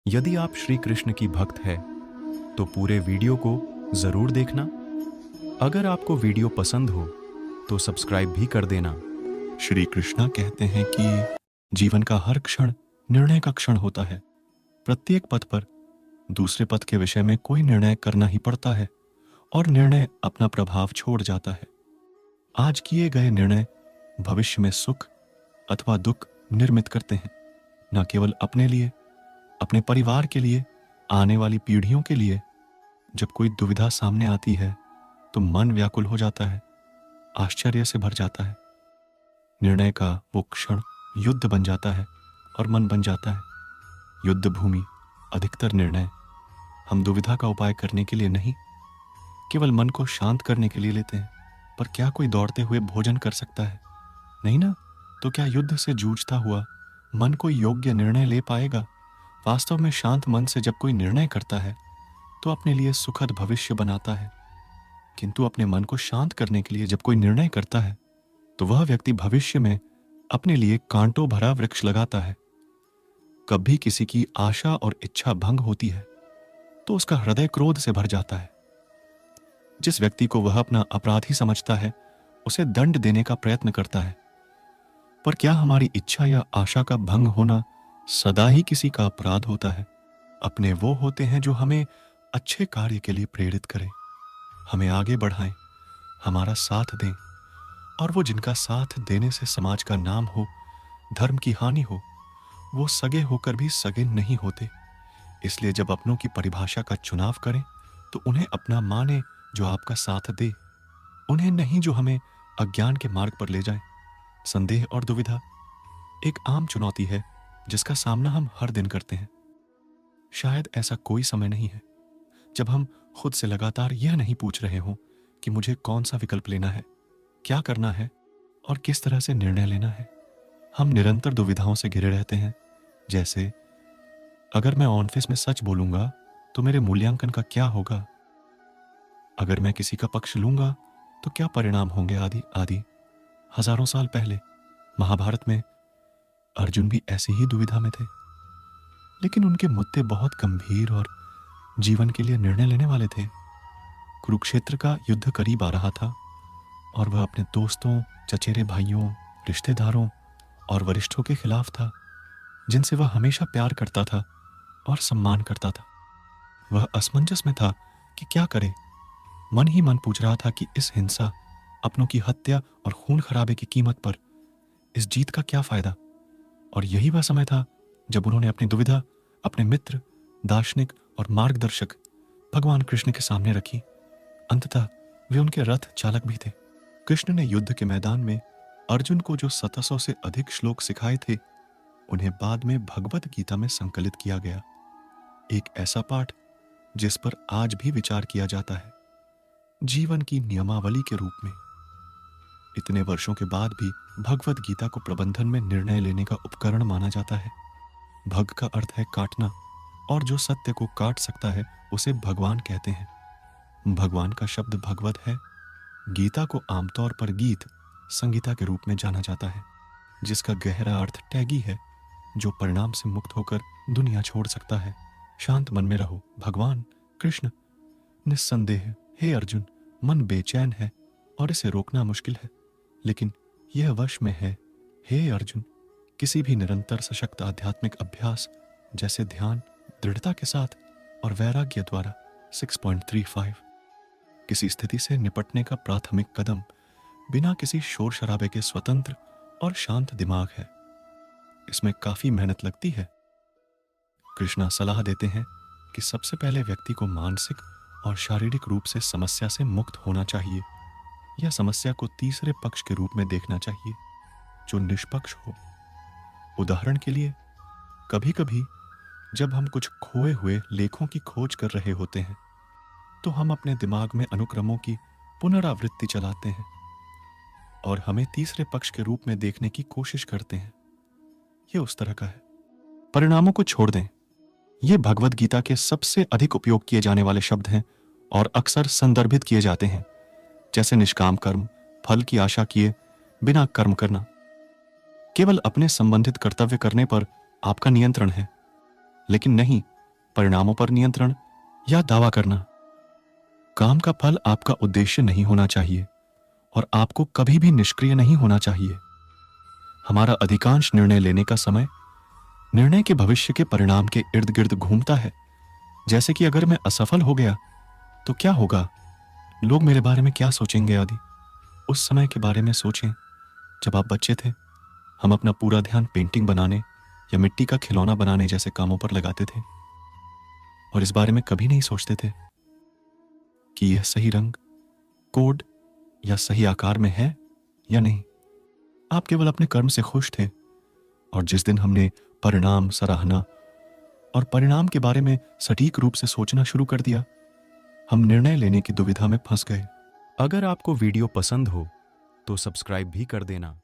यदि आप श्री कृष्ण की भक्त है तो पूरे वीडियो को जरूर देखना। अगर आपको वीडियो पसंद हो तो सब्सक्राइब भी कर देना। श्री कृष्णा कहते हैं कि जीवन का हर क्षण निर्णय का क्षण होता है। प्रत्येक पद पर दूसरे पद के विषय में कोई निर्णय करना ही पड़ता है और निर्णय अपना प्रभाव छोड़ जाता है। आज किए गए निर्णय भविष्य में सुख अथवा दुख निर्मित करते हैं, न केवल अपने लिए, अपने परिवार के लिए, आने वाली पीढ़ियों के लिए। जब कोई दुविधा सामने आती है तो मन व्याकुल हो जाता है, आश्चर्य से भर जाता है। निर्णय का वो क्षण युद्ध बन जाता है और मन बन जाता है युद्ध भूमि। अधिकतर निर्णय हम दुविधा का उपाय करने के लिए नहीं, केवल मन को शांत करने के लिए लेते हैं। पर क्या कोई दौड़ते हुए भोजन कर सकता है? नहीं ना। तो क्या युद्ध से जूझता हुआ मन कोई योग्य निर्णय ले पाएगा? वास्तव में शांत मन से जब कोई निर्णय करता है तो अपने लिए सुखद भविष्य बनाता है, किंतु अपने मन को शांत करने के लिए जब कोई निर्णय करता है तो वह व्यक्ति भविष्य में अपने लिए कांटों भरा वृक्ष लगाता है। कभी किसी की आशा और इच्छा भंग होती है तो उसका हृदय क्रोध से भर जाता है। जिस व्यक्ति को वह अपना अपराधी समझता है उसे दंड देने का प्रयत्न करता है। पर क्या हमारी इच्छा या आशा का भंग होना सदा ही किसी का अपराध होता है? अपने वो होते हैं जो हमें अच्छे कार्य के लिए प्रेरित करें, हमें आगे बढ़ाएं, हमारा साथ दें। और वो जिनका साथ देने से समाज का नाम हो, धर्म की हानि हो, वो सगे होकर भी सगे नहीं होते। इसलिए जब अपनों की परिभाषा का चुनाव करें तो उन्हें अपना माने जो आपका साथ दे, उन्हें नहीं जो हमें अज्ञान के मार्ग पर ले जाए। संदेह और दुविधा एक आम चुनौती है जिसका सामना हम हर दिन करते हैं। शायद ऐसा कोई समय नहीं है जब हम खुद से लगातार यह नहीं पूछ रहे हों कि मुझे कौन सा विकल्प लेना है, क्या करना है और किस तरह से निर्णय लेना है। हम निरंतर दुविधाओं से घिरे रहते हैं। जैसे, अगर मैं ऑफिस में सच बोलूंगा तो मेरे मूल्यांकन का क्या होगा? अगर मैं किसी का पक्ष लूंगा तो क्या परिणाम होंगे? आदि आदि। हजारों साल पहले महाभारत में अर्जुन भी ऐसी ही दुविधा में थे, लेकिन उनके मुद्दे बहुत गंभीर और जीवन के लिए निर्णय लेने वाले थे। कुरुक्षेत्र का युद्ध करीब आ रहा था और वह अपने दोस्तों, चचेरे भाइयों, रिश्तेदारों और वरिष्ठों के खिलाफ था जिनसे वह हमेशा प्यार करता था और सम्मान करता था। वह असमंजस में था कि क्या करे। मन ही मन पूछ रहा था कि इस हिंसा, अपनों की हत्या और खून खराबे की कीमत पर इस जीत का क्या फायदा? और यही वह समय था जब उन्होंने अपनी दुविधा अपने मित्र, दार्शनिक और मार्गदर्शक भगवान कृष्ण के सामने रखी। अंततः वे उनके रथ चालक भी थे। कृष्ण ने युद्ध के मैदान में अर्जुन को जो 700 से अधिक श्लोक सिखाए थे, उन्हें बाद में भगवत गीता में संकलित किया गया। एक ऐसा पाठ जिस पर आज भी विचार किया जाता है, जीवन की नियमावली के रूप में। इतने वर्षों के बाद भी भगवत गीता को प्रबंधन में निर्णय लेने का उपकरण माना जाता है। भग का अर्थ है काटना, और जो सत्य को काट सकता है उसे भगवान कहते हैं। भगवान का शब्द भगवत है। गीता को आमतौर पर गीत, संगीता के रूप में जाना जाता है, जिसका गहरा अर्थ टैगी है, जो परिणाम से मुक्त होकर दुनिया छोड़ सकता है। शांत मन में रहो, भगवान कृष्ण। निस्संदेह हे अर्जुन, मन बेचैन है और इसे रोकना मुश्किल है, लेकिन यह वश में है। हे अर्जुन, किसी भी निरंतर सशक्त आध्यात्मिक अभ्यास जैसे ध्यान, दृढ़ता के साथ और वैराग्य द्वारा 6.35 किसी स्थिति से निपटने का प्राथमिक कदम बिना किसी शोर शराबे के स्वतंत्र और शांत दिमाग है। इसमें काफी मेहनत लगती है। कृष्णा सलाह देते हैं कि सबसे पहले व्यक्ति को मानसिक और शारीरिक रूप से समस्या से मुक्त होना चाहिए, या समस्या को तीसरे पक्ष के रूप में देखना चाहिए जो निष्पक्ष हो। उदाहरण के लिए, कभी कभी जब हम कुछ खोए हुए लेखों की खोज कर रहे होते हैं तो हम अपने दिमाग में अनुक्रमों की पुनरावृत्ति चलाते हैं और हमें तीसरे पक्ष के रूप में देखने की कोशिश करते हैं। यह उस तरह का है। परिणामों को छोड़ दें। ये भगवत गीता के सबसे अधिक उपयोग किए जाने वाले शब्द हैं और अक्सर संदर्भित किए जाते हैं, जैसे निष्काम कर्म, फल की आशा किए बिना कर्म करना। केवल अपने संबंधित कर्तव्य करने पर आपका नियंत्रण है, लेकिन नहीं परिणामों पर नियंत्रण या दावा करना। काम का फल आपका उद्देश्य नहीं होना चाहिए और आपको कभी भी निष्क्रिय नहीं होना चाहिए। हमारा अधिकांश निर्णय लेने का समय निर्णय के भविष्य के परिणाम के इर्द गिर्द घूमता है। जैसे कि अगर मैं असफल हो गया तो क्या होगा, लोग मेरे बारे में क्या सोचेंगे आदि। उस समय के बारे में सोचें जब आप बच्चे थे। हम अपना पूरा ध्यान पेंटिंग बनाने या मिट्टी का खिलौना बनाने जैसे कामों पर लगाते थे और इस बारे में कभी नहीं सोचते थे कि यह सही रंग, कोड या सही आकार में है या नहीं। आप केवल अपने कर्म से खुश थे और जिस दिन हमने परिणाम सराहना और परिणाम के बारे में सटीक रूप से सोचना शुरू कर दिया, हम निर्णय लेने की दुविधा में फंस गए। अगर आपको वीडियो पसंद हो तो सब्सक्राइब भी कर देना।